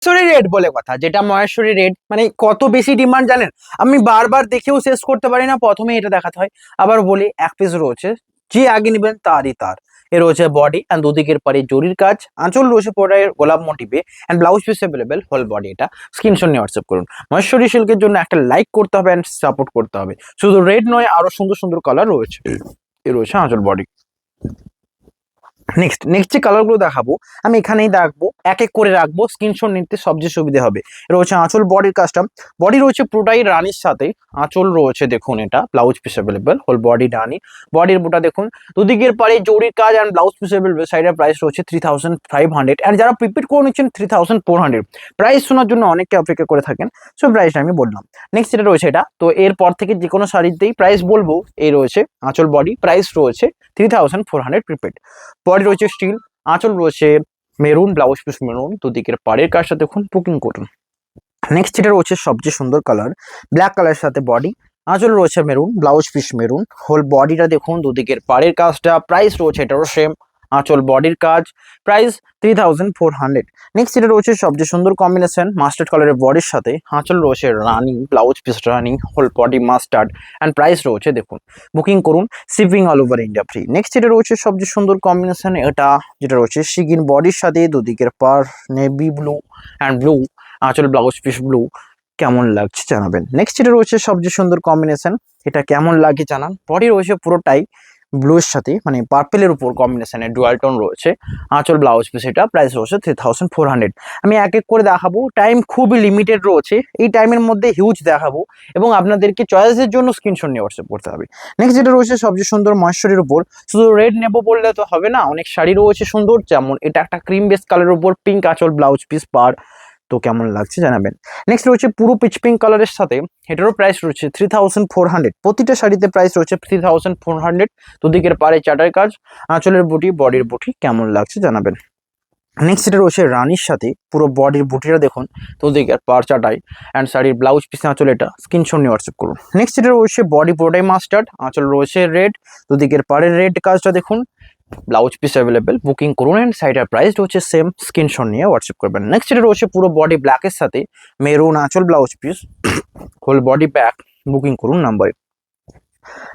Maheshwari red বলে কথা, যেটা মহেশ্বরী রেড মানে কত বেশি ডিমান্ড জানেন। আমি বারবার দেখেও শেষ করতে পারি না, প্রথমে এটা দেখাতে হয়। আবার বলি, এক পিস রয়েছে, যে আগে নেবেন তারই তার। এ রয়েছে বডি অ্যান্ড দুদিকের পারে জরির কাজ, আঁচল রয়েছে পুরোটাই গোলাপ মোটিভে and blouse piece available whole body. এটা স্ক্রিনশট নিয়ে হোয়াটসঅ্যাপ করুন। মহেশ্বরী সিল্কের জন্য একটা লাইক করতে হবে অ্যান্ড সাপোর্ট করতে হবে। শুধু রেড নয়, আরো সুন্দর সুন্দর কালার রয়েছে। এ রয়েছে আঁচল বডি। নেক্সট নেক্সট যে কালারগুলো দেখাবো আমি এখানেই রাখবো, এক এক করে রাখবো, স্ক্রিনশট নিতে সবচেয়ে সুবিধা হবে। রয়েছে আঁচল বডির কাজটা, বডি রয়েছে পুরোটাই রানির সাথে, আঁচল রয়েছে দেখুন, এটা blouse piece available whole body রানি। বডির বুটা দেখুন, দুদিকের পারে জরির কাজ অ্যান্ড ব্লাউজ পিস অ্যাভেলেবেল। সাইডের প্রাইস রয়েছে 3500 অ্যান্ড যারা প্রিপেড করে নিচ্ছেন 3400। প্রাইস শোনার জন্য অনেকে অপেক্ষা করে থাকেন, সো প্রাইসটা আমি বললাম। নেক্সট যেটা রয়েছে এটা, তো এরপর থেকে যে কোনো শাড়িতেই প্রাইস বলবো। এই রয়েছে আঁচল বডি, প্রাইস রয়েছে 3400 প্রিপেড। বডি রয়েছে স্টিল, আঁচল রয়েছে মেরুন, ব্লাউজ পিস মেরুন, দুদিকের পাড়ের কাজটা দেখুন, বুকিং করুন। নেক্সট যেটা রয়েছে সবচেয়ে সুন্দর কালার, ব্ল্যাক কালারের সাথে বডি, আঁচল রয়েছে maroon, blouse piece maroon, whole বডিটা দেখুন, দুদিকের পাড়ের কাজটা। প্রাইস রয়েছে এটারও সেম, আঁচল বডির কাজ, প্রাইস 3400। নেক্সট যেটা রয়েছে সবচেয়ে সুন্দর কম্বিনেশন, মাস্টার্ড কালারের বডির সাথে, আঁচল রয়েছে রানি, ব্লাউজ পিস রানি, whole body mustard and price রয়েছে দেখুন, বুকিং করুন, shipping all over India free. Next যেটা রয়েছে সবচেয়ে সুন্দর কম্বিনেশন, এটা যেটা রয়েছে সিগিন বডির সাথে, দুদিকের পার নেভি ব্লু অ্যান্ড ব্লু, আঁচল ব্লাউজ পিস ব্লু। কেমন লাগছে জানাবেন। নেক্সট যেটা রয়েছে সবচেয়ে সুন্দর কম্বিনেশন, এটা কেমন লাগে জানান। বডি রয়েছে পুরোটাই ব্লুর সাথে মানে পার্পেলের উপর কম্বিনেশনে ডুয়াল টোন রয়েছে, আঁচল ব্লাউজ পিস, এটা প্রাইস রয়েছে 3400। আমি এক এক করে দেখাবো, টাইম খুবই লিমিটেড রয়েছে, এই টাইমের মধ্যে হিউজ দেখাবো এবং আপনাদেরকে চয়েসের জন্য স্ক্রিনশট নিয়ে হোয়াটসঅ্যাপ করতে হবে। নেক্সট যেটা রয়েছে সবচেয়ে সুন্দর মহেশ্বরীর উপর, শুধু রেড নেবো বললে তো হবে না, অনেক শাড়ি রয়েছে সুন্দর, যেমন এটা একটা ক্রিম বেস কালারের উপর পিঙ্ক আঁচল ব্লাউজ পিস পার। তো কেমন লাগছে জানাবেন। নেক্সট রয়েছে পুরো পিচ পিঙ্ক কালারের সাথে, এটারও প্রাইস রয়েছে 3400। প্রতিটা শাড়িতে প্রাইস রয়েছে 3400। দুদিকের পাড়ে চাটার কাজ, আঁচলের বুটি, বডির বুটি, কেমন লাগছে জানাবেন। নেক্সট এটা রয়েছে রানির সাথে, পুরো বডির বুটিটা দেখুন, দুদিকের পাড় চাটাই অ্যান্ড শাড়ির ব্লাউজ পিস আঁচল, এটা স্ক্রিনশট নিয়ে হোয়াটসঅ্যাপ করুন। নেক্সট এটা রয়েছে বডি পুরোটাই মাস্টার্ড, আঁচল রয়েছে রেড, দুদিকের পাড়ের রেড কাজটা দেখুন, ব্লাউজ পিস অ্যাভেলেবেল, বুকিং করুন অ্যান্ড সাইডের প্রাইস রয়েছে সেম, স্ক্রিনশট নিয়ে হোয়াটসঅ্যাপ করবেন। নেক্সট এটা রয়েছে পুরো বডি ব্ল্যাকের সাথে, মেরুন আঁচল blouse piece, whole body back, booking করুন নাম্বারে।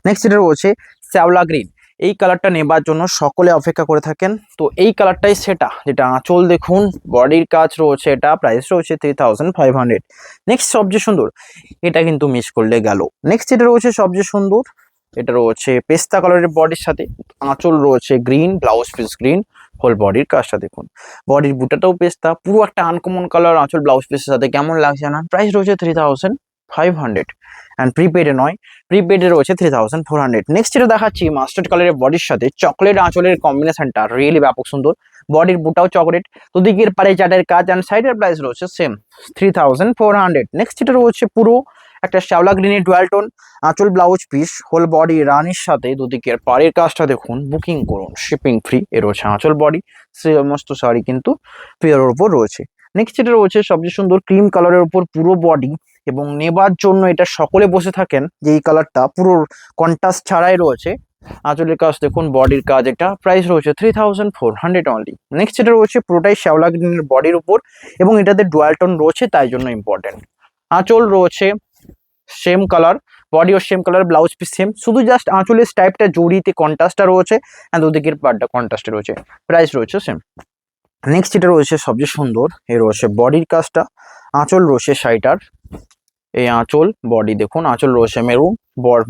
নেক্সট এটা রয়েছে শ্যাওলা গ্রিন, এই কালারটা নেবার জন্য সকলে অপেক্ষা করে থাকেন। তো এই কালারটাই সেটা, যেটা আঁচল দেখুন, বডির কাজ রয়েছে, এটা প্রাইস রয়েছে 3500। নেক্সট সবচেয়ে সুন্দর, এটা কিন্তু মিস করলে গেল। নেক্সট এটা রয়েছে সবচেয়ে সুন্দর, এটা রয়েছে পেস্তা কালারের বডির সাথে, আঁচল রয়েছে green, blouse piece green, whole বডির কাজটা দেখুন, বডির বুটাটাও পেস্তা, পুরো একটা আনকমন কালার, আঁচল ব্লাউজ পিসের সাথে, কেমন লাগছে না। প্রাইস রয়েছে 3500 অ্যান্ড প্রিপেডে নয়, প্রিপেডে রয়েছে 3400। নেক্সট যেটা দেখাচ্ছি মাস্টার্ড কালারের বডির সাথে চকলেট আঁচলের কম্বিনেশনটা রিয়েলি ব্যাপক সুন্দর, বডির বুটাও চকলেট, দুদিকের পারে চাটের কাজ অ্যান্ড সাইডের প্রাইস রয়েছে সেম 3400। নেক্সট যেটা রয়েছে পুরো একটা শ্যাওলা গ্রিনের ডুয়াল টোন, আঁচল ব্লাউজ পিস, হোল বডি রানির সাথে, দুদিকের পাড়ের কাজটা দেখুন, বুকিং করুন, শিপিং ফ্রি। এ রয়েছে আঁচল বডি, সমস্ত শাড়ি কিন্তু পিওরের উপর রয়েছে। নেক্সট যেটা রয়েছে সবচেয়ে সুন্দর ক্রিম কালারের উপর পুরো বডি, এবং নেবার জন্য এটা সকলে বসে থাকেন যে এই কালারটা পুরো কন্ট্রাস্ট ছাড়াই রয়েছে, আঁচলের কাজ দেখুন, বডির কাজ, এটা প্রাইস রয়েছে 3400 অনলি। নেক্সট যেটা রয়েছে পুরোটাই শ্যাওলা গ্রিনের বডির উপর এবং এটাতে ডুয়াল টোন রয়েছে, তাই জন্য ইম্পর্টেন্ট। আঁচল রয়েছে সেম কালার, বডিও same colour, blouse piece same, শুধু জাস্ট আঁচলের টাইপটা জড়িতে কন্ট্রাস্টটা রয়েছে আর দুদিকের পার্টটা কন্ট্রাস্টে রয়েছে, প্রাইস রয়েছে সেম। নেক্সট যেটা রয়েছে সবচেয়ে সুন্দর, এ রয়েছে বডির কাজটা, আঁচল রয়েছে শাড়িটার, এই আঁচল বডি দেখুন, আঁচল রয়েছে maroon,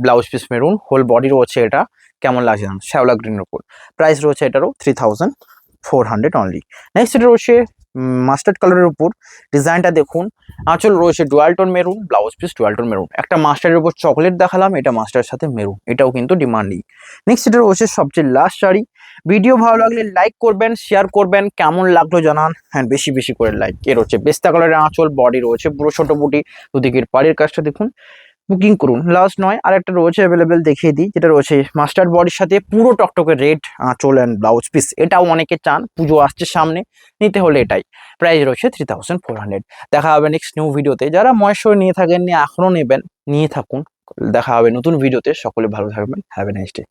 blouse piece maroon, whole body রয়েছে, এটা কেমন লাগছে শ্যাওলা গ্রিনের উপর, প্রাইস রয়েছে এটারও 3400 অনলি। নেক্সট এটা রয়েছে মাস্টার্ড কালারের উপর, ডিজাইনটা দেখুন, আঁচল রয়েছে dual tone maroon, blouse piece dual tone maroon, একটা মাস্টারের উপর চকলেট দেখালাম, এটা মাস্টারের সাথে মেরুন, এটাও কিন্তু ডিমান্ডিং। নেক্সট এটা রয়েছে সবচেয়ে লাস্ট শাড়ি। ভিডিও ভালো লাগলে লাইক করবেন, শেয়ার করবেন, কেমন লাগলো জানান, হ্যাঁ বেশি বেশি করে লাইক। এর হচ্ছে পেস্তা কালারের আঁচল, বডি রয়েছে পুরো ছোট বুটি, দুদিকের পাড়ের কাজটা দেখুন, বুকিং করুন। লাস্ট নয়, আর একটা রয়েছে অ্যাভেলেবেল, দেখিয়ে দিই, যেটা রয়েছে মাস্টার্ড বডির সাথে পুরো টকটকে রেড আঁচল অ্যান্ড ব্লাউজ পিস, এটাও অনেকে চান, পুজো আসছে সামনে, নিতে হলে এটাই, প্রাইস রয়েছে 3400। দেখা হবে নেক্সট নিউ ভিডিওতে, যারা মহেশ্বরী নিয়ে থাকেননি এখনো নেবেন, নিয়ে থাকুন, দেখা হবে নতুন ভিডিওতে, সকলে ভালো থাকবেন, হ্যাভ এ নাইস ডে।